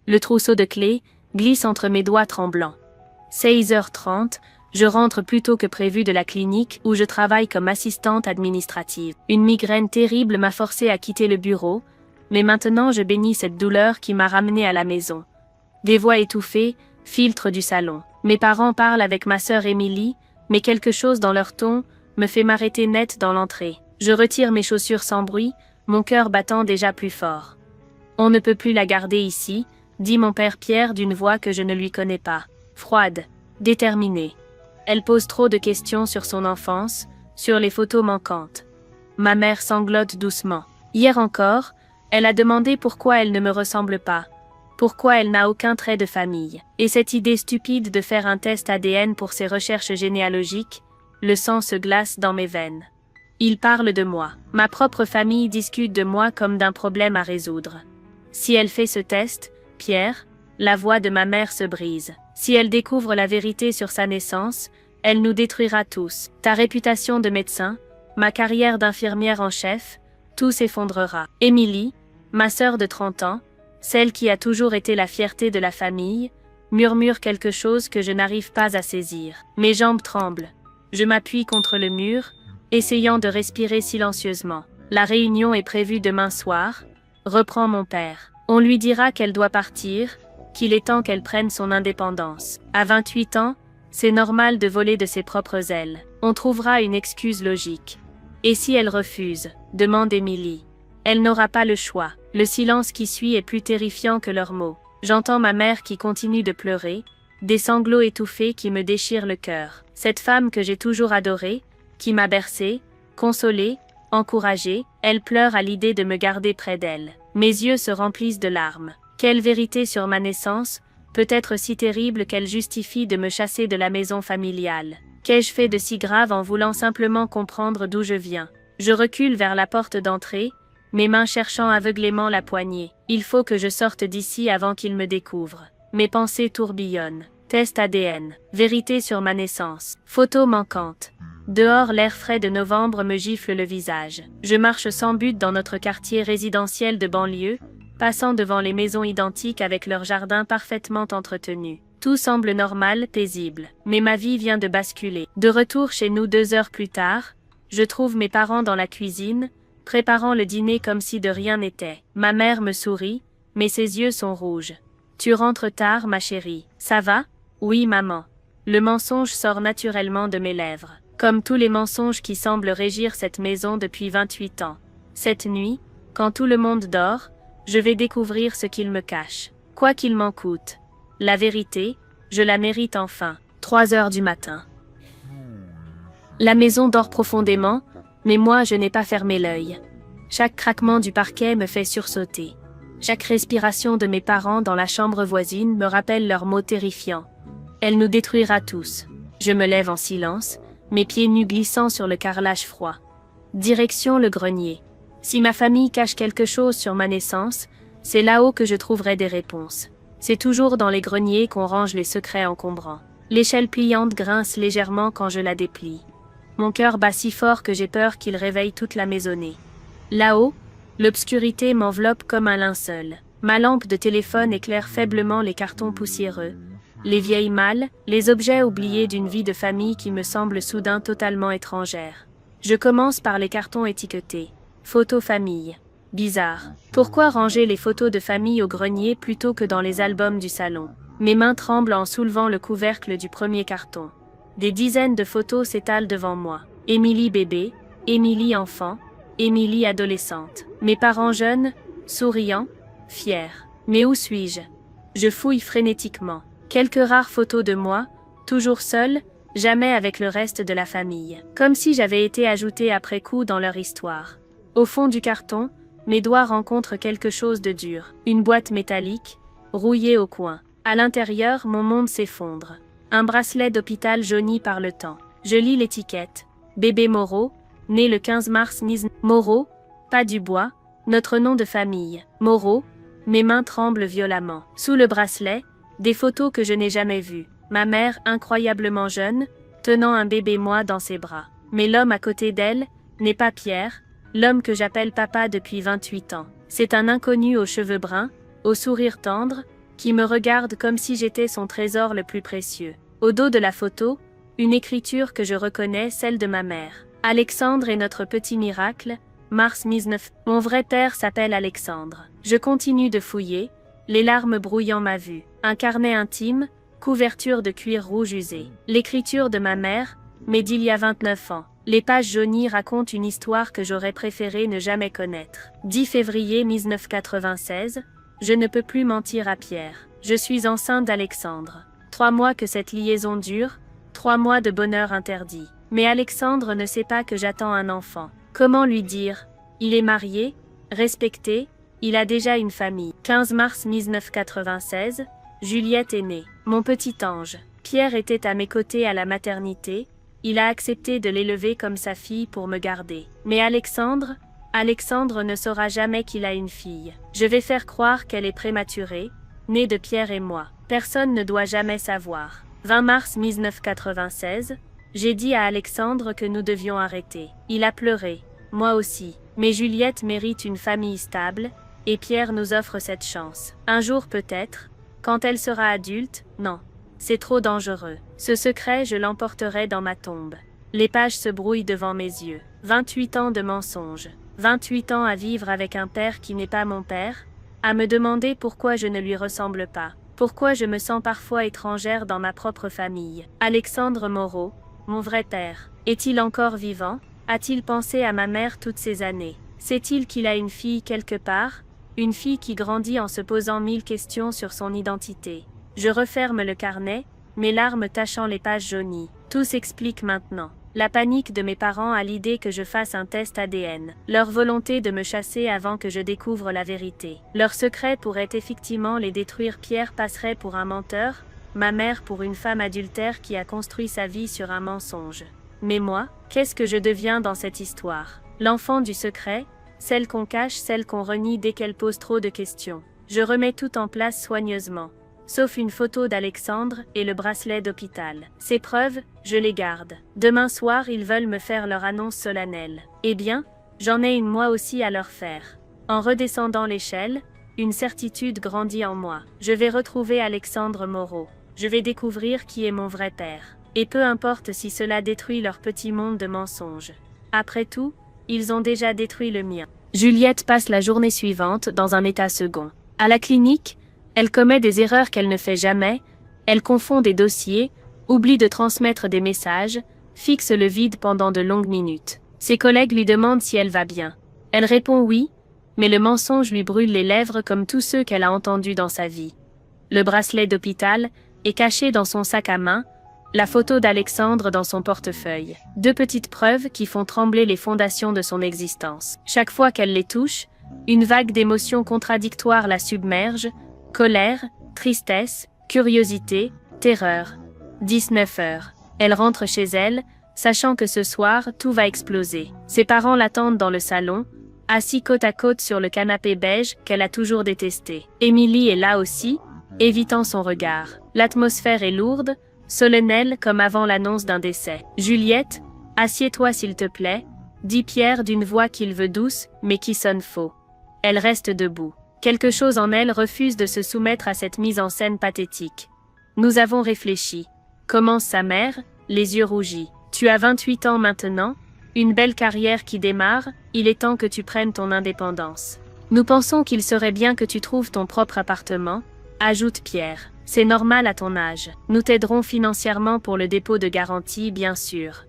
Le trousseau de clés glisse entre mes doigts tremblants. 16h30, je rentre plus tôt que prévu de la clinique où je travaille comme assistante administrative. Une migraine terrible m'a forcée à quitter le bureau, mais maintenant je bénis cette douleur qui m'a ramenée à la maison. Des voix étouffées filtrent du salon. Mes parents parlent avec ma sœur Émilie, mais quelque chose dans leur ton me fait m'arrêter net dans l'entrée. Je retire mes chaussures sans bruit, mon cœur battant déjà plus fort. On ne peut plus la garder ici, dit mon père Pierre d'une voix que je ne lui connais pas. Froide, déterminée. Elle pose trop de questions sur son enfance, sur les photos manquantes. Ma mère sanglote doucement. Hier encore, elle a demandé pourquoi elle ne me ressemble pas, pourquoi elle n'a aucun trait de famille. Et cette idée stupide de faire un test ADN pour ses recherches généalogiques, le sang se glace dans mes veines. Il parle de moi. Ma propre famille discute de moi comme d'un problème à résoudre. Si elle fait ce test, Pierre, la voix de ma mère se brise. Si elle découvre la vérité sur sa naissance, elle nous détruira tous. Ta réputation de médecin, ma carrière d'infirmière en chef, tout s'effondrera. Émilie, ma sœur de 30 ans, celle qui a toujours été la fierté de la famille, murmure quelque chose que je n'arrive pas à saisir. Mes jambes tremblent. Je m'appuie contre le mur, essayant de respirer silencieusement. La réunion est prévue demain soir, reprend mon père. On lui dira qu'elle doit partir, qu'il est temps qu'elle prenne son indépendance. À 28 ans, c'est normal de voler de ses propres ailes. On trouvera une excuse logique. Et si elle refuse, demande Émilie. Elle n'aura pas le choix. Le silence qui suit est plus terrifiant que leurs mots. J'entends ma mère qui continue de pleurer, des sanglots étouffés qui me déchirent le cœur. Cette femme que j'ai toujours adorée, qui m'a bercée, consolée, encouragée, elle pleure à l'idée de me garder près d'elle. Mes yeux se remplissent de larmes. Quelle vérité sur ma naissance peut être si terrible qu'elle justifie de me chasser de la maison familiale? Qu'ai-je fait de si grave en voulant simplement comprendre d'où je viens? Je recule vers la porte d'entrée, mes mains cherchant aveuglément la poignée. Il faut que je sorte d'ici avant qu'il me découvre. Mes pensées tourbillonnent. Test ADN. Vérité sur ma naissance. Photo manquante. Dehors, l'air frais de novembre me gifle le visage. Je marche sans but dans notre quartier résidentiel de banlieue, passant devant les maisons identiques avec leurs jardins parfaitement entretenus. Tout semble normal, paisible. Mais ma vie vient de basculer. De retour chez nous 2 heures plus tard, je trouve mes parents dans la cuisine, préparant le dîner comme si de rien n'était. Ma mère me sourit, mais ses yeux sont rouges. « Tu rentres tard, ma chérie. Ça va? » « Oui, maman. » Le mensonge sort naturellement de mes lèvres. Comme tous les mensonges qui semblent régir cette maison depuis 28 ans. Cette nuit, quand tout le monde dort, je vais découvrir ce qu'il me cache. Quoi qu'il m'en coûte. La vérité, je la mérite enfin. 3 heures du matin. La maison dort profondément, mais moi je n'ai pas fermé l'œil. Chaque craquement du parquet me fait sursauter. Chaque respiration de mes parents dans la chambre voisine me rappelle leurs mots terrifiants. Elle nous détruira tous. Je me lève en silence, mes pieds nus glissant sur le carrelage froid. Direction le grenier. Si ma famille cache quelque chose sur ma naissance, c'est là-haut que je trouverai des réponses. C'est toujours dans les greniers qu'on range les secrets encombrants. L'échelle pliante grince légèrement quand je la déplie. Mon cœur bat si fort que j'ai peur qu'il réveille toute la maisonnée. Là-haut, l'obscurité m'enveloppe comme un linceul. Ma lampe de téléphone éclaire faiblement les cartons poussiéreux, les vieilles malles, les objets oubliés d'une vie de famille qui me semble soudain totalement étrangère. Je commence par les cartons étiquetés. Photos famille. Bizarre. Pourquoi ranger les photos de famille au grenier plutôt que dans les albums du salon? Mes mains tremblent en soulevant le couvercle du premier carton. Des dizaines de photos s'étalent devant moi. Émilie bébé, Émilie enfant, Émilie adolescente. Mes parents jeunes, souriants, fiers. Mais où suis-je? Je fouille frénétiquement. Quelques rares photos de moi, toujours seule, jamais avec le reste de la famille. Comme si j'avais été ajoutée après coup dans leur histoire. Au fond du carton, mes doigts rencontrent quelque chose de dur. Une boîte métallique, rouillée au coin. À l'intérieur, mon monde s'effondre. Un bracelet d'hôpital jauni par le temps. Je lis l'étiquette. Bébé Moreau, né le 15 mars 19... Moreau, pas Dubois, notre nom de famille. Moreau, mes mains tremblent violemment. Sous le bracelet, des photos que je n'ai jamais vues. Ma mère, incroyablement jeune, tenant un bébé moi dans ses bras. Mais l'homme à côté d'elle n'est pas Pierre, l'homme que j'appelle papa depuis 28 ans. C'est un inconnu aux cheveux bruns, au sourire tendre, qui me regarde comme si j'étais son trésor le plus précieux. Au dos de la photo, une écriture que je reconnais, celle de ma mère. Alexandre est notre petit miracle, mars 19. Mon vrai père s'appelle Alexandre. Je continue de fouiller, les larmes brouillant ma vue. Un carnet intime, couverture de cuir rouge usé. L'écriture de ma mère, mais d'il y a 29 ans. Les pages jaunies racontent une histoire que j'aurais préféré ne jamais connaître. 10 février 1996, je ne peux plus mentir à Pierre. Je suis enceinte d'Alexandre. 3 mois que cette liaison dure, 3 mois de bonheur interdit. Mais Alexandre ne sait pas que j'attends un enfant. Comment lui dire? Il est marié, respecté, il a déjà une famille. 15 mars 1996, Juliette est née. Mon petit ange. Pierre était à mes côtés à la maternité. Il a accepté de l'élever comme sa fille pour me garder. Mais Alexandre ne saura jamais qu'il a une fille. Je vais faire croire qu'elle est prématurée, née de Pierre et moi. Personne ne doit jamais savoir. 20 mars 1996, j'ai dit à Alexandre que nous devions arrêter. Il a pleuré, moi aussi. Mais Juliette mérite une famille stable, et Pierre nous offre cette chance. Un jour peut-être, quand elle sera adulte, non. C'est trop dangereux. Ce secret, je l'emporterai dans ma tombe. Les pages se brouillent devant mes yeux. 28 ans de mensonges. 28 ans à vivre avec un père qui n'est pas mon père, à me demander pourquoi je ne lui ressemble pas, pourquoi je me sens parfois étrangère dans ma propre famille. Alexandre Moreau, mon vrai père, est-il encore vivant? A-t-il pensé à ma mère toutes ces années? Sait-il qu'il a une fille quelque part? Une fille qui grandit en se posant 1000 questions sur son identité. Je referme le carnet, mes larmes tachant les pages jaunies. Tout s'explique maintenant. La panique de mes parents à l'idée que je fasse un test ADN. Leur volonté de me chasser avant que je découvre la vérité. Leur secret pourrait effectivement les détruire. Pierre passerait pour un menteur, ma mère pour une femme adultère qui a construit sa vie sur un mensonge. Mais moi, qu'est-ce que je deviens dans cette histoire? L'enfant du secret, celle qu'on cache, celle qu'on renie dès qu'elle pose trop de questions. Je remets tout en place soigneusement. Sauf une photo d'Alexandre et le bracelet d'hôpital. Ces preuves, je les garde. Demain soir, ils veulent me faire leur annonce solennelle. Eh bien, j'en ai une moi aussi à leur faire. En redescendant l'échelle, une certitude grandit en moi. Je vais retrouver Alexandre Moreau. Je vais découvrir qui est mon vrai père. Et peu importe si cela détruit leur petit monde de mensonges. Après tout, ils ont déjà détruit le mien. Juliette passe la journée suivante dans un état second. À la clinique, elle commet des erreurs qu'elle ne fait jamais, elle confond des dossiers, oublie de transmettre des messages, fixe le vide pendant de longues minutes. Ses collègues lui demandent si elle va bien. Elle répond oui, mais le mensonge lui brûle les lèvres comme tous ceux qu'elle a entendus dans sa vie. Le bracelet d'hôpital est caché dans son sac à main, la photo d'Alexandre dans son portefeuille. 2 petites preuves qui font trembler les fondations de son existence. Chaque fois qu'elle les touche, une vague d'émotions contradictoires la submerge, colère, tristesse, curiosité, terreur. 19 heures. Elle rentre chez elle, sachant que ce soir, tout va exploser. Ses parents l'attendent dans le salon, assis côte à côte sur le canapé beige qu'elle a toujours détesté. Émilie est là aussi, évitant son regard. L'atmosphère est lourde, solennelle comme avant l'annonce d'un décès. « Juliette, assieds-toi s'il te plaît », dit Pierre d'une voix qu'il veut douce, mais qui sonne faux. Elle reste debout. Quelque chose en elle refuse de se soumettre à cette mise en scène pathétique. Nous avons réfléchi. Commence sa mère, les yeux rougis. Tu as 28 ans maintenant, une belle carrière qui démarre, il est temps que tu prennes ton indépendance. Nous pensons qu'il serait bien que tu trouves ton propre appartement, ajoute Pierre. C'est normal à ton âge. Nous t'aiderons financièrement pour le dépôt de garantie, bien sûr.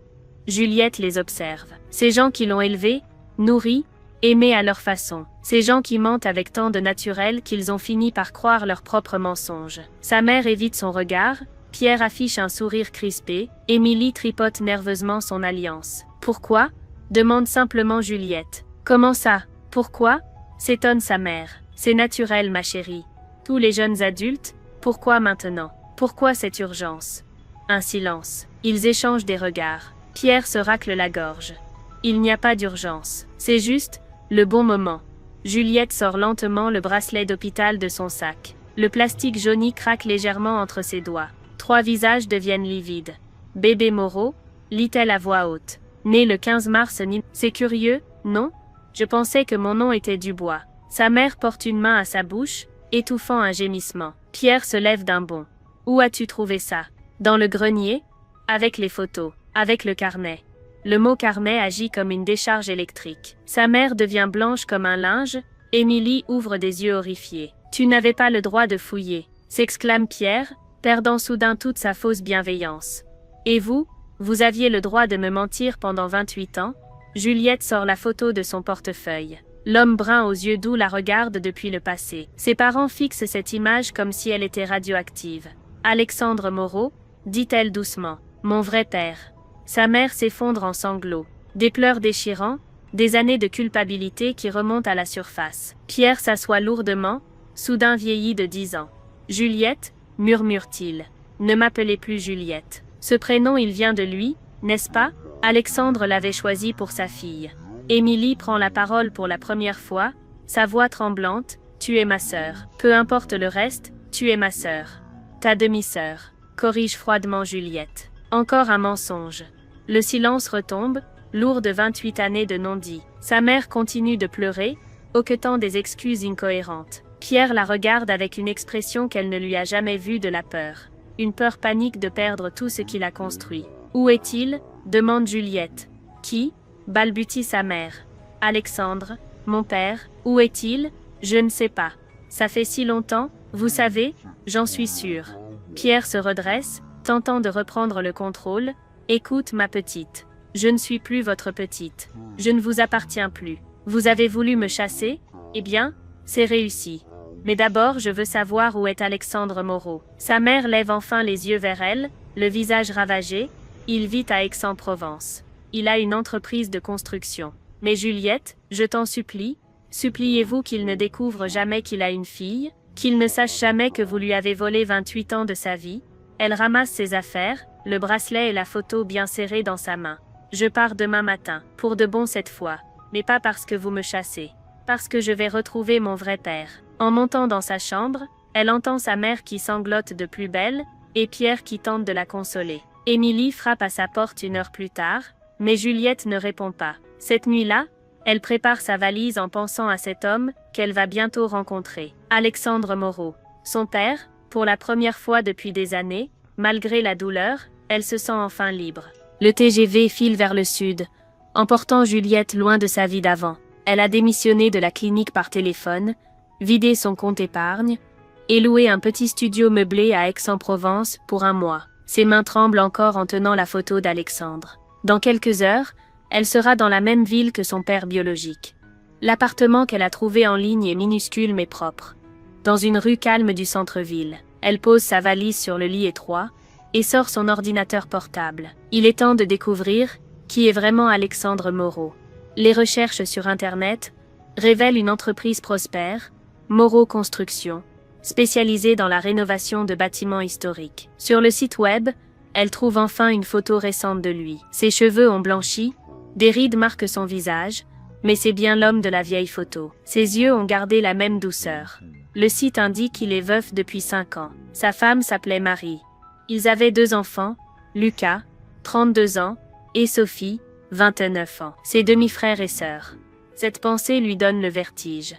Juliette les observe. Ces gens qui l'ont élevée, nourrie, aimée à leur façon. Ces gens qui mentent avec tant de naturel qu'ils ont fini par croire leurs propres mensonges. Sa mère évite son regard, Pierre affiche un sourire crispé, Émilie tripote nerveusement son alliance. Pourquoi? Demande simplement Juliette. Comment ça? Pourquoi? S'étonne sa mère. C'est naturel, ma chérie. Tous les jeunes adultes, pourquoi maintenant? Pourquoi cette urgence? Un silence. Ils échangent des regards. Pierre se racle la gorge. Il n'y a pas d'urgence. C'est juste le bon moment. Juliette sort lentement le bracelet d'hôpital de son sac. Le plastique jauni craque légèrement entre ses doigts. 3 visages deviennent livides. Bébé Moreau, lit-elle à voix haute. Né le 15 mars. C'est curieux, non? Je pensais que mon nom était Dubois. Sa mère porte une main à sa bouche, étouffant un gémissement. Pierre se lève d'un bond. Où as-tu trouvé ça? Dans le grenier? Avec les photos, avec le carnet. Le mot carnet agit comme une décharge électrique. Sa mère devient blanche comme un linge. Émilie ouvre des yeux horrifiés. Tu n'avais pas le droit de fouiller, s'exclame Pierre, perdant soudain toute sa fausse bienveillance. Et vous? Vous aviez le droit de me mentir pendant 28 ans? Juliette sort la photo de son portefeuille. L'homme brun aux yeux doux la regarde depuis le passé. Ses parents fixent cette image comme si elle était radioactive. Alexandre Moreau, dit-elle doucement, mon vrai père. Sa mère s'effondre en sanglots. Des pleurs déchirants, des années de culpabilité qui remontent à la surface. Pierre s'assoit lourdement, soudain vieilli de 10 ans. Juliette, murmure-t-il. Ne m'appelez plus Juliette. Ce prénom il vient de lui, n'est-ce pas? Alexandre l'avait choisi pour sa fille. Émilie prend la parole pour la première fois, sa voix tremblante, tu es ma sœur. Peu importe le reste, tu es ma sœur. Ta demi-sœur, corrige froidement Juliette. Encore un mensonge. Le silence retombe, lourd de 28 années de non-dit. Sa mère continue de pleurer, hoquetant des excuses incohérentes. Pierre la regarde avec une expression qu'elle ne lui a jamais vue, de la peur. Une peur panique de perdre tout ce qu'il a construit. Où est-il? Demande Juliette. Qui? Balbutie sa mère. Alexandre, mon père, où est-il? Je ne sais pas. Ça fait si longtemps, vous savez, j'en suis sûre. Pierre se redresse, tentant de reprendre le contrôle. Écoute, ma petite. Je ne suis plus votre petite. Je ne vous appartiens plus. Vous avez voulu me chasser? Eh bien, c'est réussi. Mais d'abord, je veux savoir où est Alexandre Moreau. Sa mère lève enfin les yeux vers elle, le visage ravagé. Il vit à Aix-en-Provence. Il a une entreprise de construction. Mais Juliette, je t'en supplie, suppliez-vous qu'il ne découvre jamais qu'il a une fille, qu'il ne sache jamais que vous lui avez volé 28 ans de sa vie. Elle ramasse ses affaires, le bracelet et la photo bien serrés dans sa main. Je pars demain matin, pour de bon cette fois, mais pas parce que vous me chassez, parce que je vais retrouver mon vrai père. En montant dans sa chambre, elle entend sa mère qui sanglote de plus belle, et Pierre qui tente de la consoler. Émilie frappe à sa porte 1 heure plus tard, mais Juliette ne répond pas. Cette nuit-là, elle prépare sa valise en pensant à cet homme qu'elle va bientôt rencontrer, Alexandre Moreau. Son père, pour la première fois depuis des années, malgré la douleur, elle se sent enfin libre. Le TGV file vers le sud, emportant Juliette loin de sa vie d'avant. Elle a démissionné de la clinique par téléphone, vidé son compte épargne, et loué un petit studio meublé à Aix-en-Provence pour 1 mois. Ses mains tremblent encore en tenant la photo d'Alexandre. Dans quelques heures, elle sera dans la même ville que son père biologique. L'appartement qu'elle a trouvé en ligne est minuscule mais propre. Dans une rue calme du centre-ville, elle pose sa valise sur le lit étroit et sort son ordinateur portable. Il est temps de découvrir qui est vraiment Alexandre Moreau. Les recherches sur Internet révèlent une entreprise prospère, Moreau Construction, spécialisée dans la rénovation de bâtiments historiques. Sur le site web, elle trouve enfin une photo récente de lui. Ses cheveux ont blanchi, des rides marquent son visage, mais c'est bien l'homme de la vieille photo. Ses yeux ont gardé la même douceur. Le site indique qu'il est veuf depuis 5 ans. Sa femme s'appelait Marie. Ils avaient 2 enfants, Lucas, 32 ans, et Sophie, 29 ans, ses demi-frères et sœurs. Cette pensée lui donne le vertige.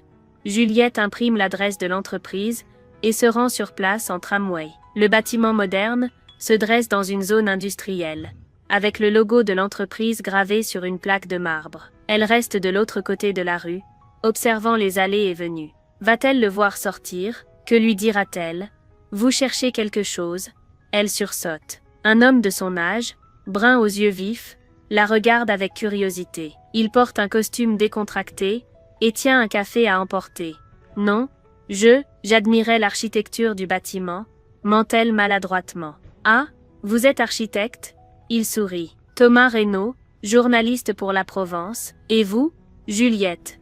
Juliette imprime l'adresse de l'entreprise et se rend sur place en tramway. Le bâtiment moderne se dresse dans une zone industrielle, avec le logo de l'entreprise gravé sur une plaque de marbre. Elle reste de l'autre côté de la rue, observant les allées et venues. Va-t-elle le voir sortir? Que lui dira-t-elle? Vous cherchez quelque chose? Elle sursaute. Un homme de son âge, brun aux yeux vifs, la regarde avec curiosité. Il porte un costume décontracté et tient un café à emporter. Non, j'admirais l'architecture du bâtiment, ment-elle maladroitement. Ah, vous êtes architecte? Il sourit. Thomas Reynaud, journaliste pour La Provence. Et vous? Juliette.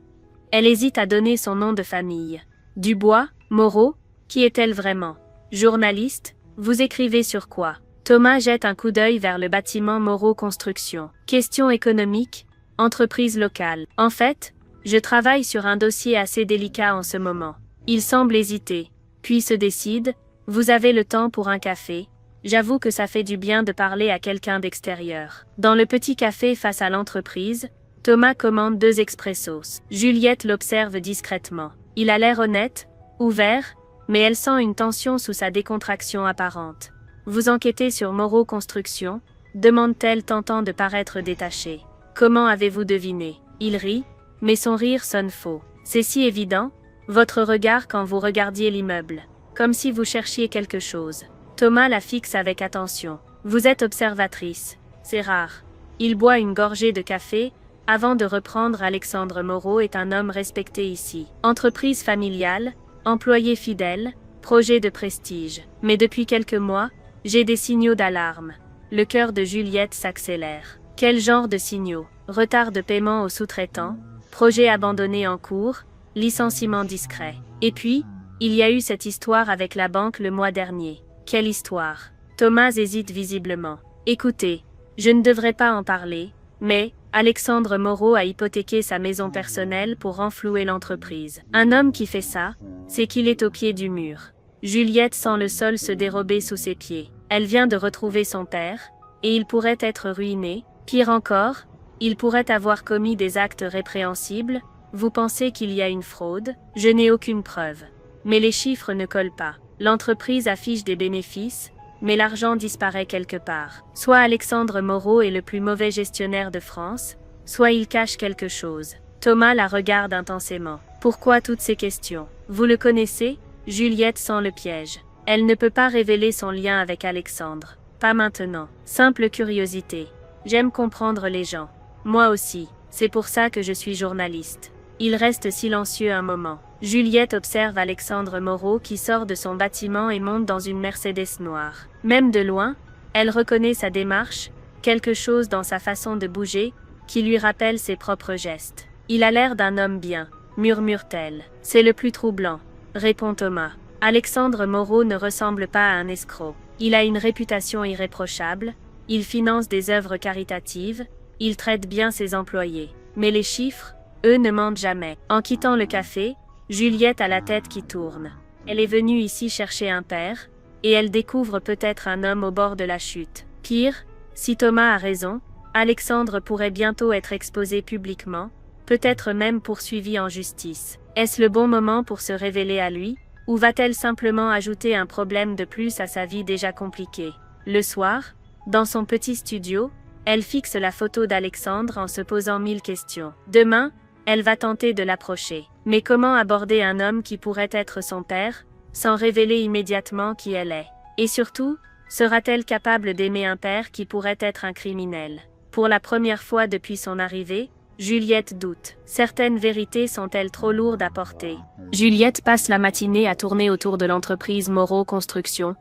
Elle hésite à donner son nom de famille. Dubois, Moreau, qui est-elle vraiment? Journaliste, vous écrivez sur quoi? Thomas jette un coup d'œil vers le bâtiment Moreau Construction. Question économique, entreprise locale. En fait, je travaille sur un dossier assez délicat en ce moment. Il semble hésiter, puis se décide. Vous avez le temps pour un café? J'avoue que ça fait du bien de parler à quelqu'un d'extérieur. Dans le petit café face à l'entreprise, Thomas commande 2 expressos. Juliette l'observe discrètement. Il a l'air honnête, ouvert, mais elle sent une tension sous sa décontraction apparente. Vous enquêtez sur Moreau Construction, demande-t-elle tentant de paraître détachée. Comment avez-vous deviné? Il rit, mais son rire sonne faux. C'est si évident, votre regard quand vous regardiez l'immeuble, comme si vous cherchiez quelque chose. Thomas la fixe avec attention. Vous êtes observatrice, c'est rare. Il boit une gorgée de café, avant de reprendre. Alexandre Moreau est un homme respecté ici. Entreprise familiale, employé fidèle, projet de prestige. Mais depuis quelques mois, j'ai des signaux d'alarme. Le cœur de Juliette s'accélère. Quel genre de signaux? Retard de paiement aux sous-traitants, projet abandonné en cours, licenciement discret. Et puis, il y a eu cette histoire avec la banque le mois dernier. Quelle histoire? Thomas hésite visiblement. Écoutez, je ne devrais pas en parler, mais Alexandre Moreau a hypothéqué sa maison personnelle pour renflouer l'entreprise. Un homme qui fait ça, c'est qu'il est au pied du mur. Juliette sent le sol se dérober sous ses pieds. Elle vient de retrouver son père, et il pourrait être ruiné. Pire encore, il pourrait avoir commis des actes répréhensibles. Vous pensez qu'il y a une fraude? Je n'ai aucune preuve. Mais les chiffres ne collent pas. L'entreprise affiche des bénéfices, mais l'argent disparaît quelque part. Soit Alexandre Moreau est le plus mauvais gestionnaire de France, soit il cache quelque chose. Thomas la regarde intensément. Pourquoi toutes ces questions? Vous le connaissez? Juliette sent le piège. Elle ne peut pas révéler son lien avec Alexandre. Pas maintenant. Simple curiosité. J'aime comprendre les gens. Moi aussi. C'est pour ça que je suis journaliste. Il reste silencieux un moment. Juliette observe Alexandre Moreau qui sort de son bâtiment et monte dans une Mercedes noire. Même de loin, elle reconnaît sa démarche, quelque chose dans sa façon de bouger, qui lui rappelle ses propres gestes. Il a l'air d'un homme bien, murmure-t-elle. C'est le plus troublant, répond Thomas. Alexandre Moreau ne ressemble pas à un escroc. Il a une réputation irréprochable, il finance des œuvres caritatives, il traite bien ses employés. Mais les chiffres, eux ne mentent jamais. En quittant le café, Juliette a la tête qui tourne. Elle est venue ici chercher un père, et elle découvre peut-être un homme au bord de la chute. Pire, si Thomas a raison, Alexandre pourrait bientôt être exposé publiquement, peut-être même poursuivi en justice. Est-ce le bon moment pour se révéler à lui, ou va-t-elle simplement ajouter un problème de plus à sa vie déjà compliquée? Le soir, dans son petit studio, elle fixe la photo d'Alexandre en se posant 1000 questions. Demain, elle va tenter de l'approcher. Mais comment aborder un homme qui pourrait être son père, sans révéler immédiatement qui elle est? Et surtout, sera-t-elle capable d'aimer un père qui pourrait être un criminel? Pour la première fois depuis son arrivée, Juliette doute. Certaines vérités sont-elles trop lourdes à porter? Juliette passe la matinée à tourner autour de l'entreprise Moreau Construction,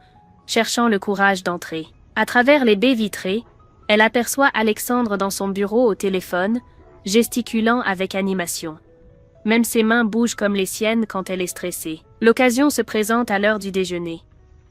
cherchant le courage d'entrer. À travers les baies vitrées, elle aperçoit Alexandre dans son bureau au téléphone, gesticulant avec animation. Même ses mains bougent comme les siennes quand elle est stressée. L'occasion se présente à l'heure du déjeuner.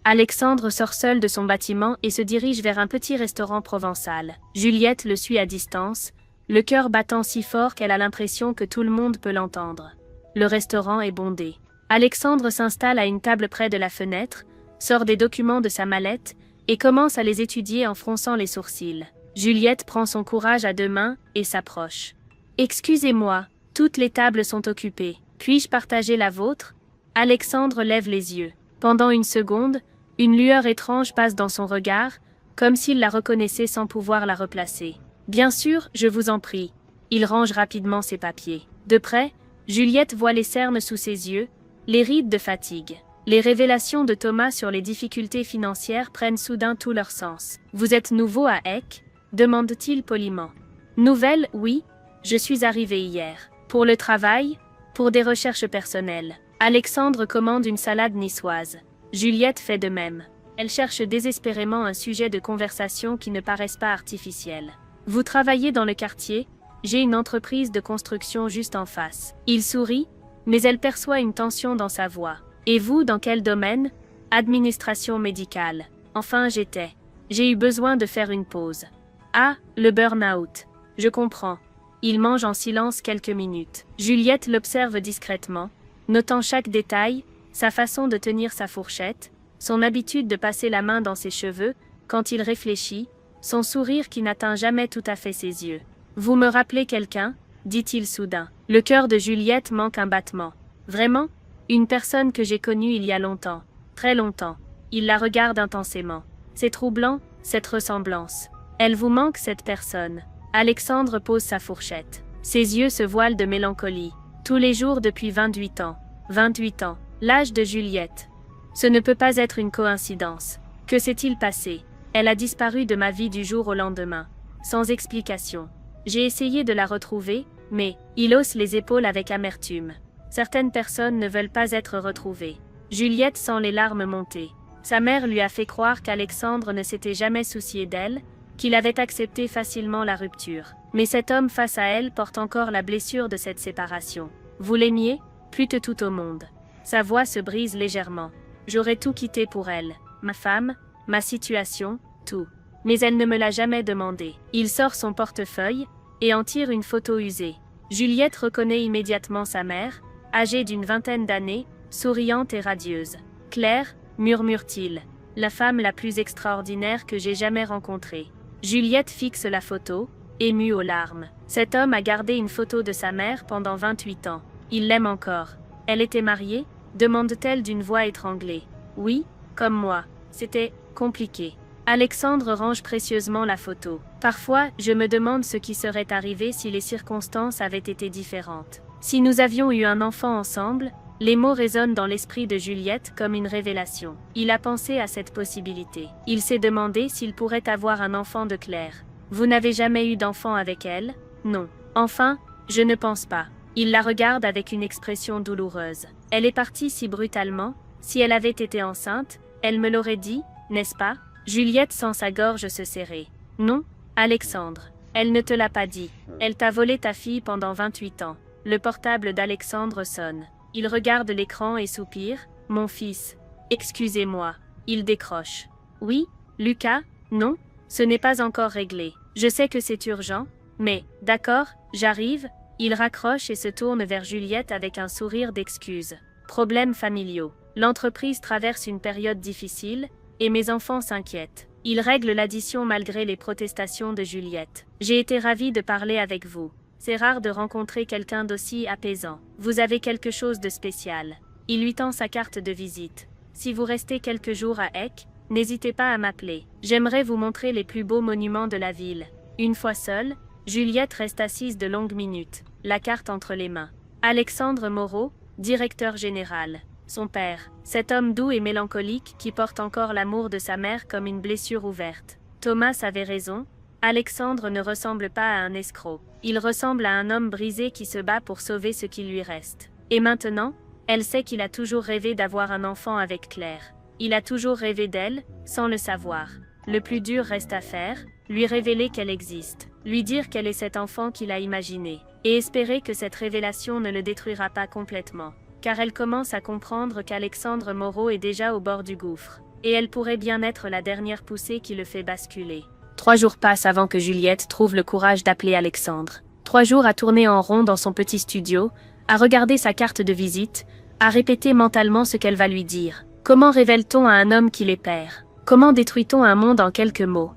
Alexandre sort seul de son bâtiment et se dirige vers un petit restaurant provençal. Juliette le suit à distance, le cœur battant si fort qu'elle a l'impression que tout le monde peut l'entendre. Le restaurant est bondé. Alexandre s'installe à une table près de la fenêtre, sort des documents de sa mallette et commence à les étudier en fronçant les sourcils. Juliette prend son courage à deux mains et s'approche. « Excusez-moi, toutes les tables sont occupées. Puis-je partager la vôtre ?» Alexandre lève les yeux. Pendant une seconde, une lueur étrange passe dans son regard, comme s'il la reconnaissait sans pouvoir la replacer. « Bien sûr, je vous en prie. » Il range rapidement ses papiers. De près, Juliette voit les cernes sous ses yeux, les rides de fatigue. Les révélations de Thomas sur les difficultés financières prennent soudain tout leur sens. « Vous êtes nouveau à Eck ?» demande-t-il poliment. « Nouvelle, oui. Je suis arrivé hier. Pour le travail, pour des recherches personnelles. » Alexandre commande une salade niçoise. Juliette fait de même. Elle cherche désespérément un sujet de conversation qui ne paraisse pas artificiel. « Vous travaillez dans le quartier? J'ai une entreprise de construction juste en face. » Il sourit, mais elle perçoit une tension dans sa voix. « Et vous, dans quel domaine? » Administration médicale. Enfin, j'ai eu besoin de faire une pause. Ah, le burn-out. Je comprends. Il mange en silence quelques minutes. Juliette l'observe discrètement, notant chaque détail, sa façon de tenir sa fourchette, son habitude de passer la main dans ses cheveux quand il réfléchit, son sourire qui n'atteint jamais tout à fait ses yeux. « Vous me rappelez quelqu'un ?» dit-il soudain. Le cœur de Juliette manque un battement. « Vraiment ? Une personne que j'ai connue il y a longtemps. Très longtemps. Il la regarde intensément. C'est troublant, cette ressemblance. Elle vous manque, cette personne. Alexandre pose sa fourchette. Ses yeux se voilent de mélancolie. Tous les jours depuis 28 ans. 28 ans. L'âge de Juliette. Ce ne peut pas être une coïncidence. Que s'est-il passé? Elle a disparu de ma vie du jour au lendemain. Sans explication. J'ai essayé de la retrouver, mais il hausse les épaules avec amertume. Certaines personnes ne veulent pas être retrouvées. Juliette sent les larmes monter. Sa mère lui a fait croire qu'Alexandre ne s'était jamais soucié d'elle, qu'il avait accepté facilement la rupture. Mais cet homme face à elle porte encore la blessure de cette séparation. Vous l'aimiez, plus que tout au monde. Sa voix se brise légèrement. J'aurais tout quitté pour elle. Ma femme, ma situation, tout. Mais elle ne me l'a jamais demandé. Il sort son portefeuille et en tire une photo usée. Juliette reconnaît immédiatement sa mère, âgée d'une vingtaine d'années, souriante et radieuse. Claire, murmure-t-il, la femme la plus extraordinaire que j'ai jamais rencontrée. Juliette fixe la photo, émue aux larmes. Cet homme a gardé une photo de sa mère pendant 28 ans. Il l'aime encore. Elle était mariée? Demande-t-elle d'une voix étranglée. Oui, comme moi. C'était compliqué. Alexandre range précieusement la photo. Parfois, je me demande ce qui serait arrivé si les circonstances avaient été différentes. Si nous avions eu un enfant ensemble, les mots résonnent dans l'esprit de Juliette comme une révélation. Il a pensé à cette possibilité. Il s'est demandé s'il pourrait avoir un enfant de Claire. Vous n'avez jamais eu d'enfant avec elle? Non. Enfin, je ne pense pas. Il la regarde avec une expression douloureuse. Elle est partie si brutalement. Si elle avait été enceinte, elle me l'aurait dit, n'est-ce pas? Juliette sent sa gorge se serrer. Non, Alexandre. Elle ne te l'a pas dit. Elle t'a volé ta fille pendant 28 ans. Le portable d'Alexandre sonne. Il regarde l'écran et soupire. Mon fils. Excusez-moi. Il décroche. Oui, Lucas? Non, ce n'est pas encore réglé. Je sais que c'est urgent, mais, d'accord, j'arrive. Il raccroche et se tourne vers Juliette avec un sourire d'excuse. Problèmes familiaux. L'entreprise traverse une période difficile, et mes enfants s'inquiètent. Il règle l'addition malgré les protestations de Juliette. J'ai été ravie de parler avec vous. C'est rare de rencontrer quelqu'un d'aussi apaisant. Vous avez quelque chose de spécial. Il lui tend sa carte de visite. Si vous restez quelques jours à Eck, n'hésitez pas à m'appeler. J'aimerais vous montrer les plus beaux monuments de la ville. Une fois seule, Juliette reste assise de longues minutes, la carte entre les mains. Alexandre Moreau, directeur général. Son père, cet homme doux et mélancolique qui porte encore l'amour de sa mère comme une blessure ouverte. Thomas avait raison, Alexandre ne ressemble pas à un escroc. Il ressemble à un homme brisé qui se bat pour sauver ce qui lui reste. Et maintenant, elle sait qu'il a toujours rêvé d'avoir un enfant avec Claire. Il a toujours rêvé d'elle, sans le savoir. Le plus dur reste à faire, lui révéler qu'elle existe, lui dire qu'elle est cet enfant qu'il a imaginé, et espérer que cette révélation ne le détruira pas complètement. Car elle commence à comprendre qu'Alexandre Moreau est déjà au bord du gouffre, et elle pourrait bien être la dernière poussée qui le fait basculer. 3 jours passent avant que Juliette trouve le courage d'appeler Alexandre. 3 jours à tourner en rond dans son petit studio, à regarder sa carte de visite, à répéter mentalement ce qu'elle va lui dire. Comment révèle-t-on à un homme qu'il est père? Comment détruit-on un monde en quelques mots?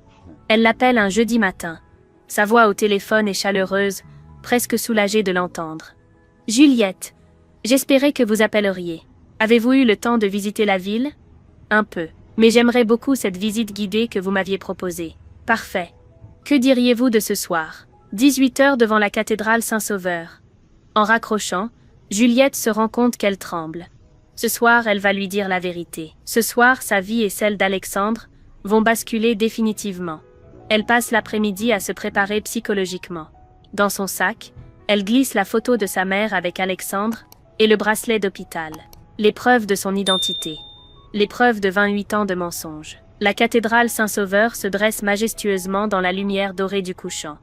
Elle l'appelle un jeudi matin. Sa voix au téléphone est chaleureuse, presque soulagée de l'entendre. « Juliette, j'espérais que vous appelleriez. Avez-vous eu le temps de visiter la ville? Un peu. Mais j'aimerais beaucoup cette visite guidée que vous m'aviez proposée. Parfait. Que diriez-vous de ce soir? 18 heures devant la cathédrale Saint-Sauveur. » En raccrochant, Juliette se rend compte qu'elle tremble. Ce soir, elle va lui dire la vérité. Ce soir, sa vie et celle d'Alexandre vont basculer définitivement. Elle passe l'après-midi à se préparer psychologiquement. Dans son sac, elle glisse la photo de sa mère avec Alexandre et le bracelet d'hôpital. Les preuves de son identité. Les preuves de 28 ans de mensonges. La cathédrale Saint-Sauveur se dresse majestueusement dans la lumière dorée du couchant.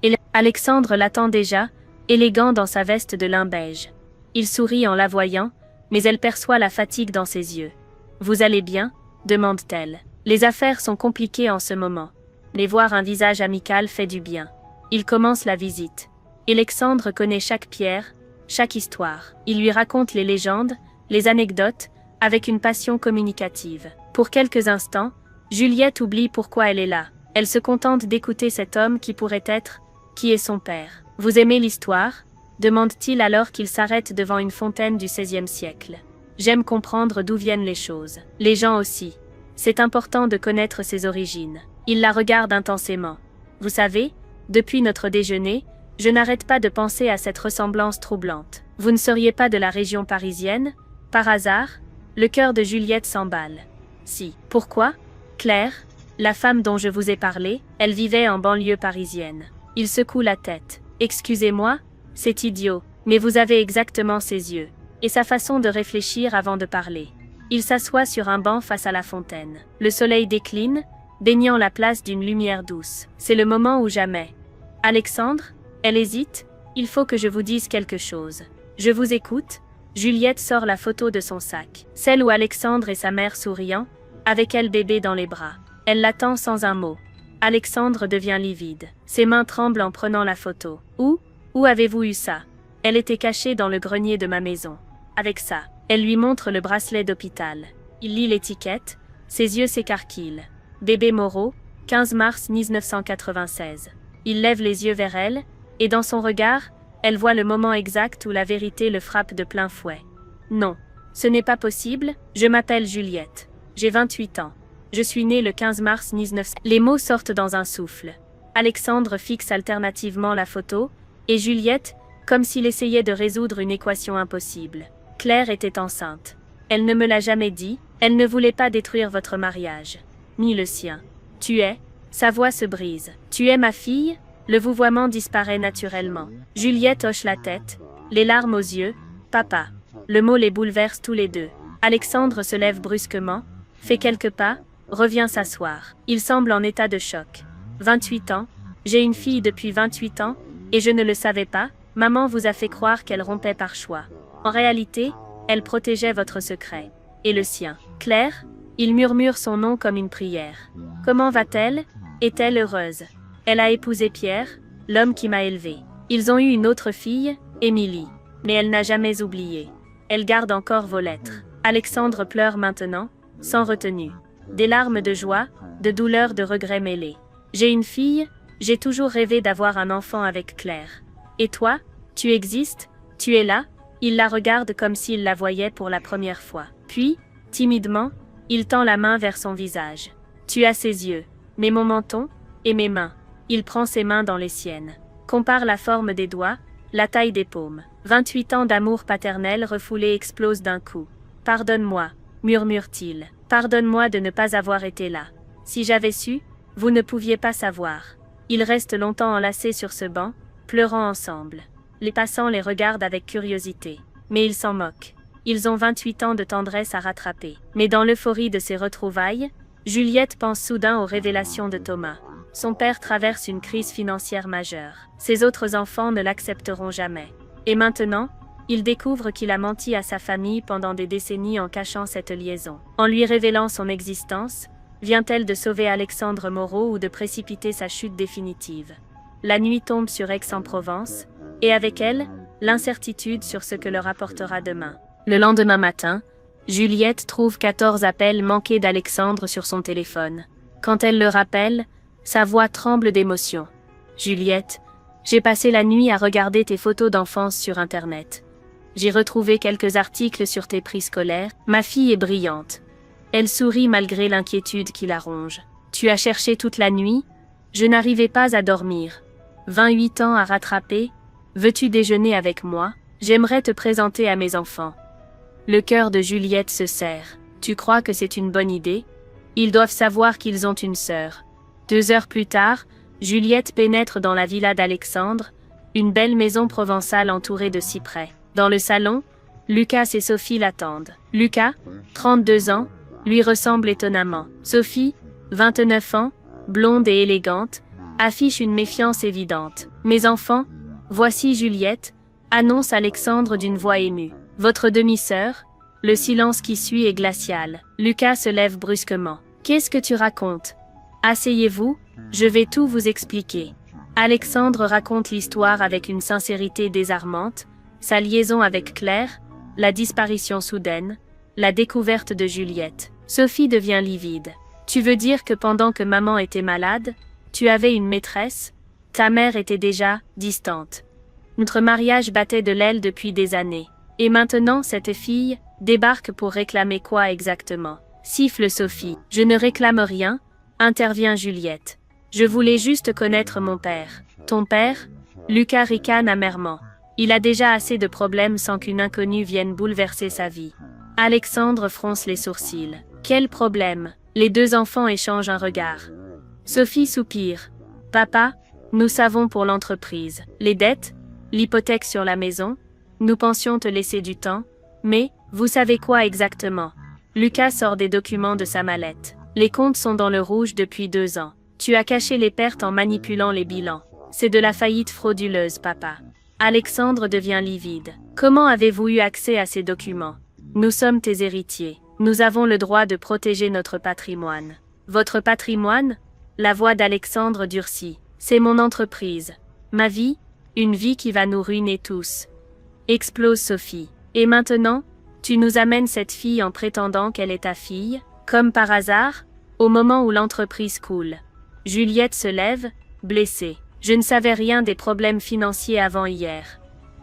Et Alexandre l'attend déjà, élégant dans sa veste de lin beige. Il sourit en la voyant, mais elle perçoit la fatigue dans ses yeux. « Vous allez bien ?» demande-t-elle. Les affaires sont compliquées en ce moment. Mais voir un visage amical fait du bien. Il commence la visite. Alexandre connaît chaque pierre, chaque histoire. Il lui raconte les légendes, les anecdotes, avec une passion communicative. Pour quelques instants, Juliette oublie pourquoi elle est là. Elle se contente d'écouter cet homme qui pourrait être, qui est son père. « Vous aimez l'histoire ?» demande-t-il alors qu'il s'arrête devant une fontaine du XVIe siècle. J'aime comprendre d'où viennent les choses. Les gens aussi. C'est important de connaître ses origines. Il la regarde intensément. Vous savez, depuis notre déjeuner, je n'arrête pas de penser à cette ressemblance troublante. Vous ne seriez pas de la région parisienne, par hasard? Le cœur de Juliette s'emballe. Si. Pourquoi? Claire, la femme dont je vous ai parlé, elle vivait en banlieue parisienne. Il secoue la tête. Excusez-moi, c'est idiot, mais vous avez exactement ses yeux, et sa façon de réfléchir avant de parler. Il s'assoit sur un banc face à la fontaine. Le soleil décline, baignant la place d'une lumière douce. C'est le moment ou jamais. Alexandre? Elle hésite. Il faut que je vous dise quelque chose. Je vous écoute. Juliette sort la photo de son sac. Celle où Alexandre et sa mère souriant, avec elle bébé dans les bras. Elle l'attend sans un mot. Alexandre devient livide. Ses mains tremblent en prenant la photo. Où avez-vous eu ça? Elle était cachée dans le grenier de ma maison. Avec ça. Elle lui montre le bracelet d'hôpital. Il lit l'étiquette. Ses yeux s'écarquillent. Bébé Moreau, 15 mars 1996. Il lève les yeux vers elle, et dans son regard, elle voit le moment exact où la vérité le frappe de plein fouet. Non, ce n'est pas possible, je m'appelle Juliette. J'ai 28 ans. Je suis née le 15 mars 1900. Les mots sortent dans un souffle. Alexandre fixe alternativement la photo, et Juliette, comme s'il essayait de résoudre une équation impossible. Claire était enceinte. Elle ne me l'a jamais dit, elle ne voulait pas détruire votre mariage. Ni le sien. Tu es? Sa voix se brise. Tu es ma fille? Le vouvoiement disparaît naturellement. Juliette hoche la tête, les larmes aux yeux. Papa. Le mot les bouleverse tous les deux. Alexandre se lève brusquement, fait quelques pas, revient s'asseoir. Il semble en état de choc. 28 ans. J'ai une fille depuis 28 ans, et je ne le savais pas. Maman vous a fait croire qu'elle rompait par choix. En réalité, elle protégeait votre secret. Et le sien. Claire? Il murmure son nom comme une prière. Comment va-t-elle? Est-elle heureuse? Elle a épousé Pierre, l'homme qui m'a élevée. Ils ont eu une autre fille, Émilie. Mais elle n'a jamais oublié. Elle garde encore vos lettres. Alexandre pleure maintenant, sans retenue. Des larmes de joie, de douleur, de regret mêlés. J'ai une fille, j'ai toujours rêvé d'avoir un enfant avec Claire. Et toi, tu existes, tu es là? Il la regarde comme s'il la voyait pour la première fois. Puis, timidement, il tend la main vers son visage. Tu as ses yeux, mais mon menton, et mes mains. Il prend ses mains dans les siennes. Compare la forme des doigts, la taille des paumes. 28 ans d'amour paternel refoulé explose d'un coup. Pardonne-moi, murmure-t-il. Pardonne-moi de ne pas avoir été là. Si j'avais su, vous ne pouviez pas savoir. Ils restent longtemps enlacés sur ce banc, pleurant ensemble. Les passants les regardent avec curiosité. Mais ils s'en moquent. Ils ont 28 ans de tendresse à rattraper. Mais dans l'euphorie de ces retrouvailles, Juliette pense soudain aux révélations de Thomas. Son père traverse une crise financière majeure. Ses autres enfants ne l'accepteront jamais. Et maintenant, il découvre qu'il a menti à sa famille pendant des décennies en cachant cette liaison. En lui révélant son existence, vient-elle de sauver Alexandre Moreau ou de précipiter sa chute définitive? La nuit tombe sur Aix-en-Provence, et avec elle, l'incertitude sur ce que leur apportera demain. Le lendemain matin, Juliette trouve 14 appels manqués d'Alexandre sur son téléphone. Quand elle le rappelle, sa voix tremble d'émotion. « Juliette, j'ai passé la nuit à regarder tes photos d'enfance sur Internet. J'ai retrouvé quelques articles sur tes prix scolaires. Ma fille est brillante. » Elle sourit malgré l'inquiétude qui la ronge. « Tu as cherché toute la nuit? Je n'arrivais pas à dormir. 28 ans à rattraper. Veux-tu déjeuner avec moi? J'aimerais te présenter à mes enfants. » Le cœur de Juliette se serre. « Tu crois que c'est une bonne idée? Ils doivent savoir qu'ils ont une sœur. » 2 heures plus tard, Juliette pénètre dans la villa d'Alexandre, une belle maison provençale entourée de cyprès. Dans le salon, Lucas et Sophie l'attendent. Lucas, 32 ans, lui ressemble étonnamment. Sophie, 29 ans, blonde et élégante, affiche une méfiance évidente. « Mes enfants, voici Juliette », annonce Alexandre d'une voix émue. « Votre demi-sœur ?» Le silence qui suit est glacial. Lucas se lève brusquement. « Qu'est-ce que tu racontes ? Asseyez-vous, je vais tout vous expliquer. » Alexandre raconte l'histoire avec une sincérité désarmante, sa liaison avec Claire, la disparition soudaine, la découverte de Juliette. Sophie devient livide. « Tu veux dire que pendant que maman était malade, tu avais une maîtresse? Ta mère était déjà distante. Notre mariage battait de l'aile depuis des années. Et maintenant cette fille, Débarque pour réclamer quoi exactement? Siffle Sophie. Je ne réclame rien, intervient Juliette. Je voulais juste connaître mon père. Ton père? Lucas ricane amèrement. Il a déjà assez de problèmes sans qu'une inconnue vienne bouleverser sa vie. Alexandre fronce les sourcils. Quel problème? Les deux enfants échangent un regard. Sophie soupire. Papa, nous savons pour l'entreprise. Les dettes? L'hypothèque sur la maison? Nous pensions te laisser du temps, mais, vous savez quoi exactement? Lucas sort des documents de sa mallette. Les comptes sont dans le rouge depuis 2 ans. Tu as caché les pertes en manipulant les bilans. C'est de la faillite frauduleuse, papa. Alexandre devient livide. Comment avez-vous eu accès à ces documents? Nous sommes tes héritiers. Nous avons le droit de protéger notre patrimoine. Votre patrimoine? La voix d'Alexandre durcit. C'est mon entreprise. Ma vie? Une vie qui va nous ruiner tous. Explose Sophie. Et maintenant? Tu nous amènes cette fille en prétendant qu'elle est ta fille? Comme par hasard? Au moment où l'entreprise coule. Juliette se lève, blessée. Je ne savais rien des problèmes financiers avant hier.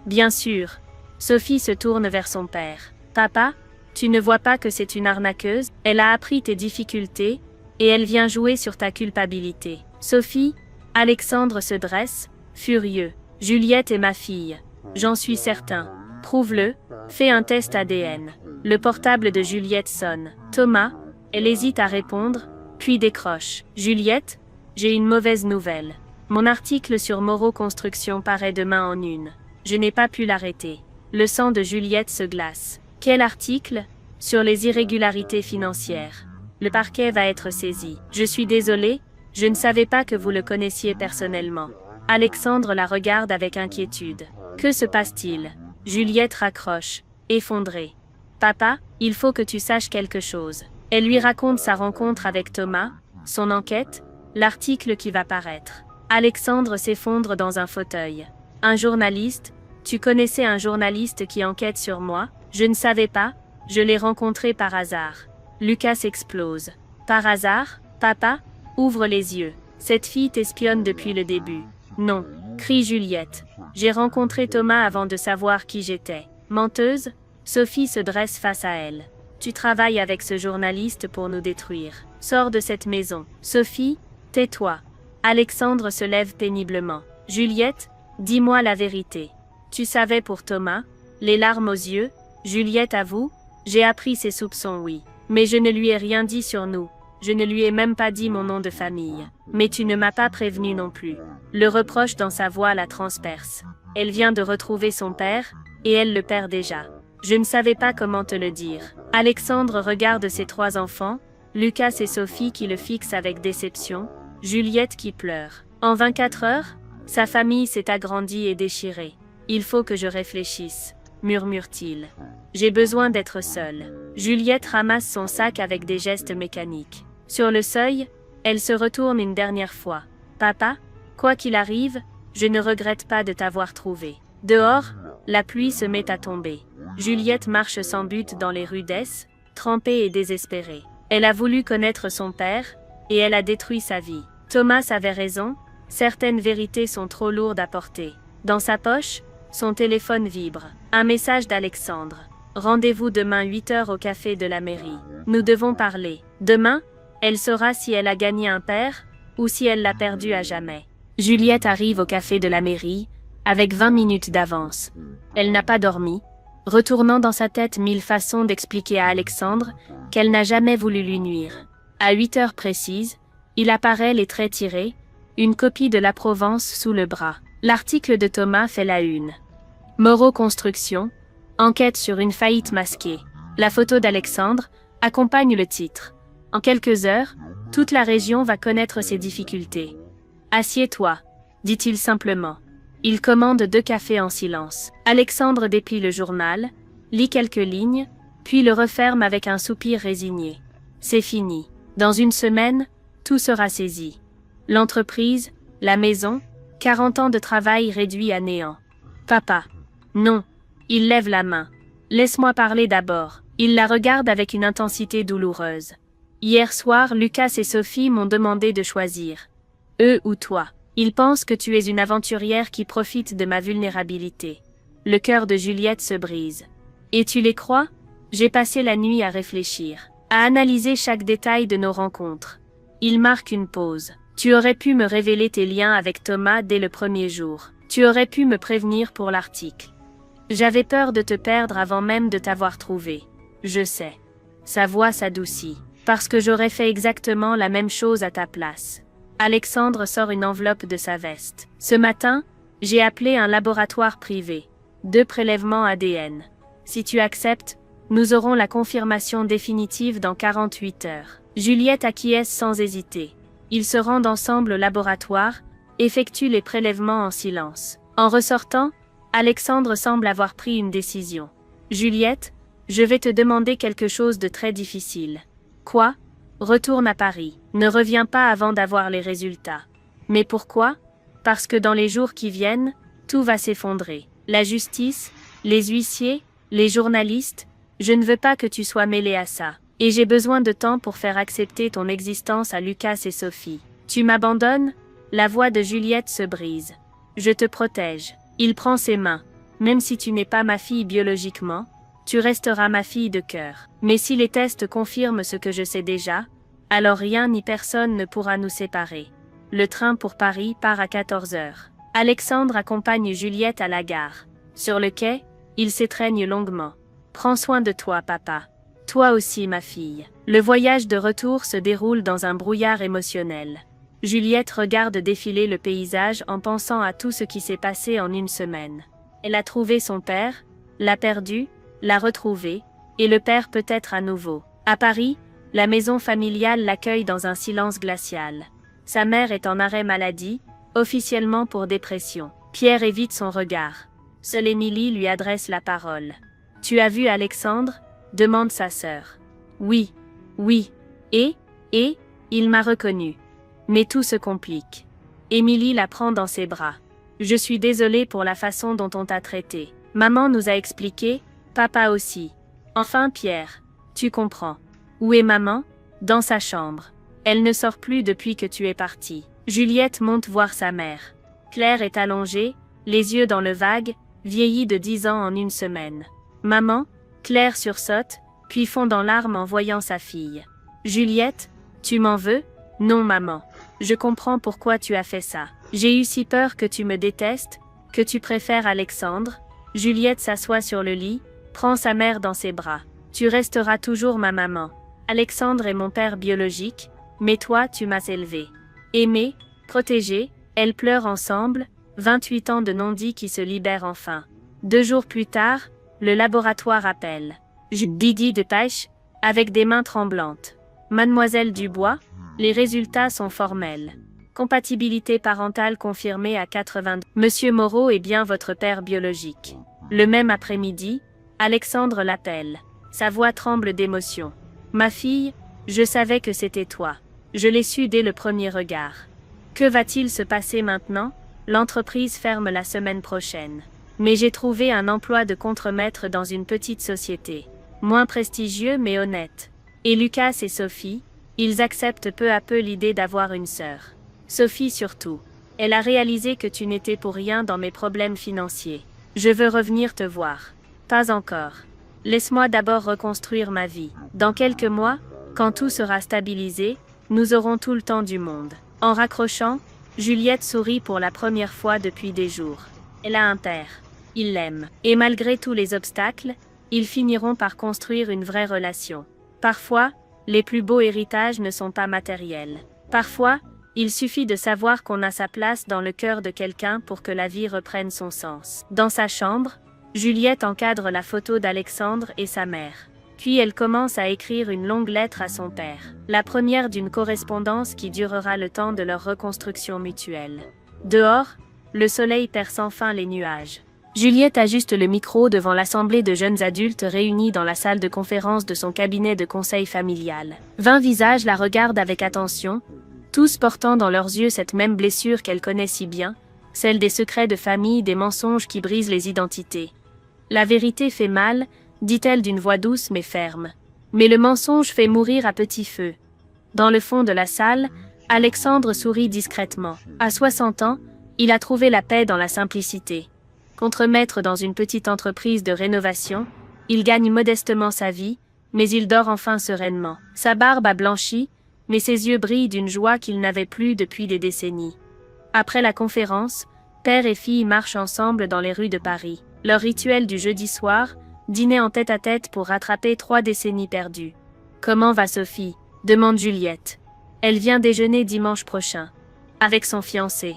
Bien sûr. Sophie se tourne vers son père. Papa, tu ne vois pas que c'est une arnaqueuse? Elle a appris tes difficultés, et elle vient jouer sur ta culpabilité. Sophie, Alexandre se dresse, furieux. Juliette est ma fille. J'en suis certain. Prouve-le, fais un test ADN. Le portable de Juliette sonne. Thomas, elle hésite à répondre, puis décroche. Juliette, j'ai une mauvaise nouvelle. Mon article sur Moreau Construction paraît demain en une. Je n'ai pas pu l'arrêter. Le sang de Juliette se glace. Quel article? Sur les irrégularités financières. Le parquet va être saisi. Je suis désolée, je ne savais pas que vous le connaissiez personnellement. Alexandre la regarde avec inquiétude. Que se passe-t-il? Juliette raccroche, effondrée. Papa, il faut que tu saches quelque chose. Elle lui raconte sa rencontre avec Thomas, son enquête, l'article qui va paraître. Alexandre s'effondre dans un fauteuil. Un journaliste? Tu connaissais un journaliste qui enquête sur moi? Je ne savais pas, je l'ai rencontré par hasard. Lucas explose. Par hasard? Papa? Ouvre les yeux. Cette fille t'espionne depuis le début. Non, crie Juliette. J'ai rencontré Thomas avant de savoir qui j'étais. Menteuse? Sophie se dresse face à elle. Tu travailles avec ce journaliste pour nous détruire. Sors de cette maison. Sophie, tais-toi. Alexandre se lève péniblement. Juliette, dis-moi la vérité. Tu savais pour Thomas? Les larmes aux yeux? Juliette avoue? J'ai appris ses soupçons, oui. Mais je ne lui ai rien dit sur nous. Je ne lui ai même pas dit mon nom de famille. Mais tu ne m'as pas prévenu non plus. Le reproche dans sa voix la transperce. Elle vient de retrouver son père, et elle le perd déjà. Je ne savais pas comment te le dire. Alexandre regarde ses 3 enfants, Lucas et Sophie qui le fixent avec déception, Juliette qui pleure. En 24 heures, sa famille s'est agrandie et déchirée. Il faut que je réfléchisse, murmure-t-il. J'ai besoin d'être seule. Juliette ramasse son sac avec des gestes mécaniques. Sur le seuil, elle se retourne une dernière fois. Papa, quoi qu'il arrive, je ne regrette pas de t'avoir trouvé. Dehors, la pluie se met à tomber. Juliette marche sans but dans les rues d'Es, trempée et désespérée. Elle a voulu connaître son père, et elle a détruit sa vie. Thomas avait raison, certaines vérités sont trop lourdes à porter. Dans sa poche, son téléphone vibre. Un message d'Alexandre. Rendez-vous demain 8 h au café de la mairie. Nous devons parler. Demain, elle saura si elle a gagné un père, ou si elle l'a perdu à jamais. Juliette arrive au café de la mairie, avec 20 minutes d'avance. Elle n'a pas dormi, retournant dans sa tête 1000 façons d'expliquer à Alexandre qu'elle n'a jamais voulu lui nuire. À 8 h précises, il apparaît les traits tirés, une copie de la Provence sous le bras. L'article de Thomas fait la une. Moreau Construction, enquête sur une faillite masquée. La photo d'Alexandre accompagne le titre. En quelques heures, toute la région va connaître ses difficultés. Assieds-toi, dit-il simplement. Il commande 2 cafés en silence. Alexandre déplie le journal, lit quelques lignes, puis le referme avec un soupir résigné. C'est fini. Dans une semaine, tout sera saisi. L'entreprise, la maison, 40 ans de travail réduits à néant. Papa. Non. Il lève la main. Laisse-moi parler d'abord. Il la regarde avec une intensité douloureuse. Hier soir, Lucas et Sophie m'ont demandé de choisir. Eux ou toi. Ils pensent que tu es une aventurière qui profite de ma vulnérabilité. Le cœur de Juliette se brise. Et tu les crois? J'ai passé la nuit à réfléchir, à analyser chaque détail de nos rencontres. Il marque une pause. Tu aurais pu me révéler tes liens avec Thomas dès le premier jour. Tu aurais pu me prévenir pour l'article. J'avais peur de te perdre avant même de t'avoir trouvé. Je sais. Sa voix s'adoucit. Parce que j'aurais fait exactement la même chose à ta place. Alexandre sort une enveloppe de sa veste. Ce matin, j'ai appelé un laboratoire privé. 2 prélèvements ADN. Si tu acceptes, nous aurons la confirmation définitive dans 48 heures. Juliette acquiesce sans hésiter. Ils se rendent ensemble au laboratoire, effectuent les prélèvements en silence. En ressortant, Alexandre semble avoir pris une décision. Juliette, je vais te demander quelque chose de très difficile. Quoi? Retourne à Paris. Ne reviens pas avant d'avoir les résultats. Mais pourquoi? Parce que dans les jours qui viennent, tout va s'effondrer. La justice, les huissiers, les journalistes, je ne veux pas que tu sois mêlé à ça. Et j'ai besoin de temps pour faire accepter ton existence à Lucas et Sophie. Tu m'abandonnes? La voix de Juliette se brise. Je te protège. Il prend ses mains. Même si tu n'es pas ma fille biologiquement, tu resteras ma fille de cœur. Mais si les tests confirment ce que je sais déjà, alors rien ni personne ne pourra nous séparer. Le train pour Paris part à 14 heures. Alexandre accompagne Juliette à la gare. Sur le quai, ils s'étreignent longuement. Prends soin de toi, papa. Toi aussi, ma fille. Le voyage de retour se déroule dans un brouillard émotionnel. Juliette regarde défiler le paysage en pensant à tout ce qui s'est passé en une semaine. Elle a trouvé son père, l'a perdu, l'a retrouvé, et le père peut-être à nouveau. À Paris, la maison familiale l'accueille dans un silence glacial. Sa mère est en arrêt maladie, officiellement pour dépression. Pierre évite son regard. Seule Émilie lui adresse la parole. « Tu as vu Alexandre ?» demande sa sœur. « Oui, oui. Et, il m'a reconnu. » Mais tout se complique. Émilie la prend dans ses bras. « Je suis désolée pour la façon dont on t'a traité. Maman nous a expliqué, papa aussi. Enfin Pierre, tu comprends. Où est maman? Dans sa chambre. Elle ne sort plus depuis que tu es parti. » Juliette monte voir sa mère. Claire est allongée, les yeux dans le vague, vieillie de 10 ans en une semaine. « Maman ?» Claire sursaute, puis fond dans larmes en voyant sa fille. « Juliette, tu m'en veux? » « Non maman. Je comprends pourquoi tu as fait ça. J'ai eu si peur que tu me détestes, que tu préfères Alexandre. » Juliette s'assoit sur le lit, prend sa mère dans ses bras. « Tu resteras toujours ma maman. Alexandre est mon père biologique, mais toi tu m'as élevée. Aimée, protégée, elles pleurent ensemble, 28 ans de non-dit qui se libèrent enfin. 2 jours plus tard, le laboratoire appelle. Didi de Pêche, avec des mains tremblantes. Mademoiselle Dubois, les résultats sont formels. Compatibilité parentale confirmée à 82. Monsieur Moreau est bien votre père biologique. Le même après-midi, Alexandre l'appelle. Sa voix tremble d'émotion. Ma fille, je savais que c'était toi. Je l'ai su dès le premier regard. Que va-t-il se passer maintenant? L'entreprise ferme la semaine prochaine. Mais j'ai trouvé un emploi de contremaître dans une petite société. Moins prestigieux mais honnête. Et Lucas et Sophie, ils acceptent peu à peu l'idée d'avoir une sœur. Sophie surtout. Elle a réalisé que tu n'étais pour rien dans mes problèmes financiers. Je veux revenir te voir. Pas encore. Laisse-moi d'abord reconstruire ma vie. Dans quelques mois, quand tout sera stabilisé, nous aurons tout le temps du monde. En raccrochant, Juliette sourit pour la première fois depuis des jours. Elle a un père. Il l'aime. Et malgré tous les obstacles, ils finiront par construire une vraie relation. Parfois, les plus beaux héritages ne sont pas matériels. Parfois, il suffit de savoir qu'on a sa place dans le cœur de quelqu'un pour que la vie reprenne son sens. Dans sa chambre, Juliette encadre la photo d'Alexandre et sa mère. Puis elle commence à écrire une longue lettre à son père. La première d'une correspondance qui durera le temps de leur reconstruction mutuelle. Dehors, le soleil perce enfin les nuages. Juliette ajuste le micro devant l'assemblée de jeunes adultes réunis dans la salle de conférence de son cabinet de conseil familial. 20 visages la regardent avec attention, tous portant dans leurs yeux cette même blessure qu'elle connaît si bien, celle des secrets de famille, des mensonges qui brisent les identités. La vérité fait mal, dit-elle d'une voix douce mais ferme. Mais le mensonge fait mourir à petit feu. Dans le fond de la salle, Alexandre sourit discrètement. À 60 ans, il a trouvé la paix dans la simplicité. Contremaître dans une petite entreprise de rénovation, Il gagne modestement sa vie, mais il dort enfin sereinement. Sa barbe a blanchi, mais ses yeux brillent d'une joie qu'il n'avait plus depuis des décennies. Après la conférence, père et fille marchent ensemble dans les rues de Paris. Leur rituel du jeudi soir, dîner en tête-à-tête pour rattraper 3 décennies perdues. « Comment va Sophie ?» demande Juliette. Elle vient déjeuner dimanche prochain. Avec son fiancé.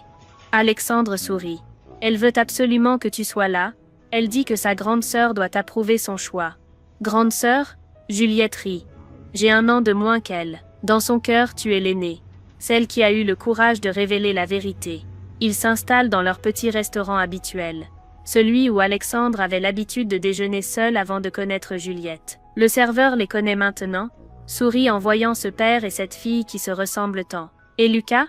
Alexandre sourit. Elle veut absolument que tu sois là. Elle dit que sa grande sœur doit approuver son choix. Grande sœur? Juliette rit. J'ai 1 an de moins qu'elle. Dans son cœur, tu es l'aînée. Celle qui a eu le courage de révéler la vérité. Ils s'installent dans leur petit restaurant habituel. Celui où Alexandre avait l'habitude de déjeuner seul avant de connaître Juliette. Le serveur les connaît maintenant, sourit en voyant ce père et cette fille qui se ressemblent tant. Et Lucas?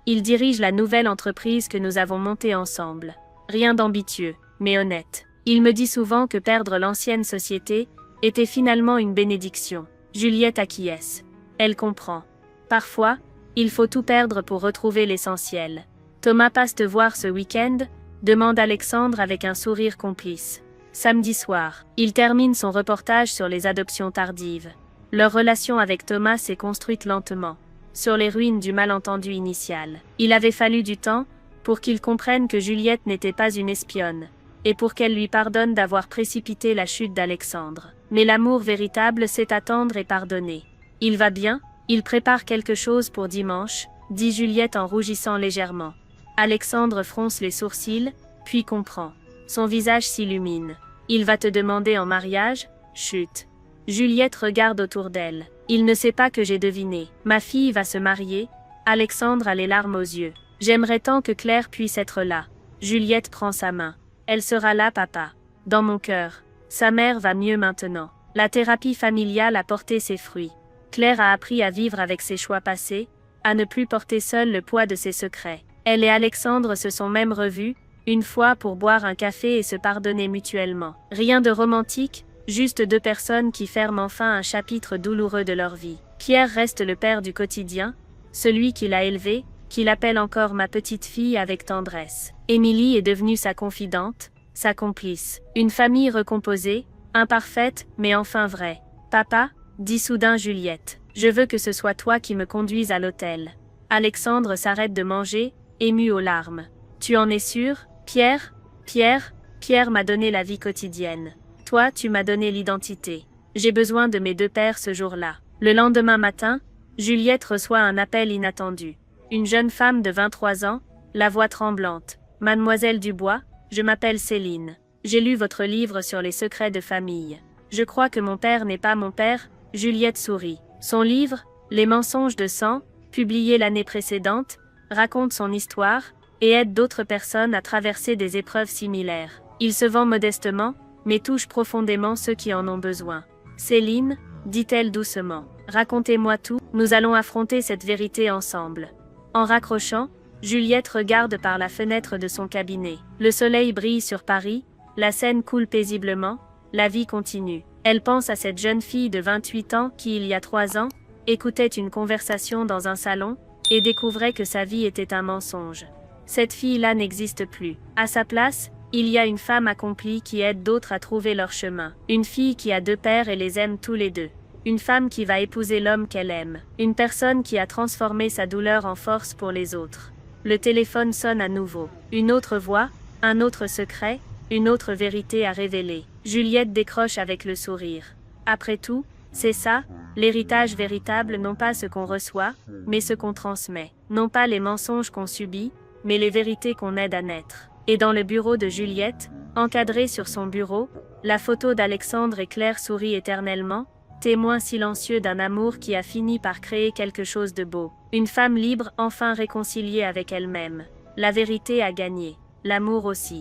Il dirige la nouvelle entreprise que nous avons montée ensemble. Rien d'ambitieux, mais honnête. Il me dit souvent que perdre l'ancienne société était finalement une bénédiction. Juliette acquiesce. Elle comprend. Parfois, il faut tout perdre pour retrouver l'essentiel. Thomas passe te voir ce week-end? Demande Alexandre avec un sourire complice. Samedi soir, il termine son reportage sur les adoptions tardives. Leur relation avec Thomas s'est construite lentement, sur les ruines du malentendu initial. Il avait fallu du temps pour qu'il comprenne que Juliette n'était pas une espionne, et pour qu'elle lui pardonne d'avoir précipité la chute d'Alexandre. Mais l'amour véritable sait attendre et pardonner. Il va bien? Il prépare quelque chose pour dimanche, dit Juliette en rougissant légèrement. Alexandre fronce les sourcils, puis comprend. Son visage s'illumine. Il va te demander en mariage? Chut. Juliette regarde autour d'elle. Il ne sait pas que j'ai deviné. Ma fille va se marier. Alexandre a les larmes aux yeux. J'aimerais tant que Claire puisse être là. Juliette prend sa main. Elle sera là, papa. Dans mon cœur. Sa mère va mieux maintenant. La thérapie familiale a porté ses fruits. Claire a appris à vivre avec ses choix passés, à ne plus porter seule le poids de ses secrets. Elle et Alexandre se sont même revus, une fois pour boire un café et se pardonner mutuellement. Rien de romantique, juste 2 personnes qui ferment enfin un chapitre douloureux de leur vie. Pierre reste le père du quotidien, celui qui l'a élevé, qu'il appelle encore ma petite fille avec tendresse. Émilie est devenue sa confidente, sa complice. Une famille recomposée, imparfaite, mais enfin vraie. Papa, dit soudain Juliette, je veux que ce soit toi qui me conduise à l'hôtel. Alexandre s'arrête de manger, ému aux larmes. Tu en es sûr, Pierre? Pierre m'a donné la vie quotidienne. Toi, tu m'as donné l'identité. J'ai besoin de mes 2 pères ce jour-là. Le lendemain matin, Juliette reçoit un appel inattendu. Une jeune femme de 23 ans, la voix tremblante. Mademoiselle Dubois, je m'appelle Céline. J'ai lu votre livre sur les secrets de famille. Je crois que mon père n'est pas mon père. Juliette sourit. Son livre, Les mensonges de sang, publié l'année précédente, raconte son histoire et aide d'autres personnes à traverser des épreuves similaires. Il se vend modestement, mais touche profondément ceux qui en ont besoin. Céline, dit-elle doucement, racontez-moi tout, nous allons affronter cette vérité ensemble. En raccrochant, Juliette regarde par la fenêtre de son cabinet. Le soleil brille sur Paris, la Seine coule paisiblement, la vie continue. Elle pense à cette jeune fille de 28 ans qui, il y a 3 ans, écoutait une conversation dans un salon, et découvrait que sa vie était un mensonge. Cette fille-là n'existe plus. À sa place, il y a une femme accomplie qui aide d'autres à trouver leur chemin. Une fille qui a 2 pères et les aime tous les 2. Une femme qui va épouser l'homme qu'elle aime. Une personne qui a transformé sa douleur en force pour les autres. Le téléphone sonne à nouveau. Une autre voix, un autre secret, une autre vérité à révéler. Juliette décroche avec le sourire. Après tout, c'est ça, l'héritage véritable, non pas ce qu'on reçoit, mais ce qu'on transmet. Non pas les mensonges qu'on subit, mais les vérités qu'on aide à naître. Et dans le bureau de Juliette, encadré sur son bureau, la photo d'Alexandre et Claire sourit éternellement, témoin silencieux d'un amour qui a fini par créer quelque chose de beau. Une femme libre enfin réconciliée avec elle-même. La vérité a gagné, l'amour aussi.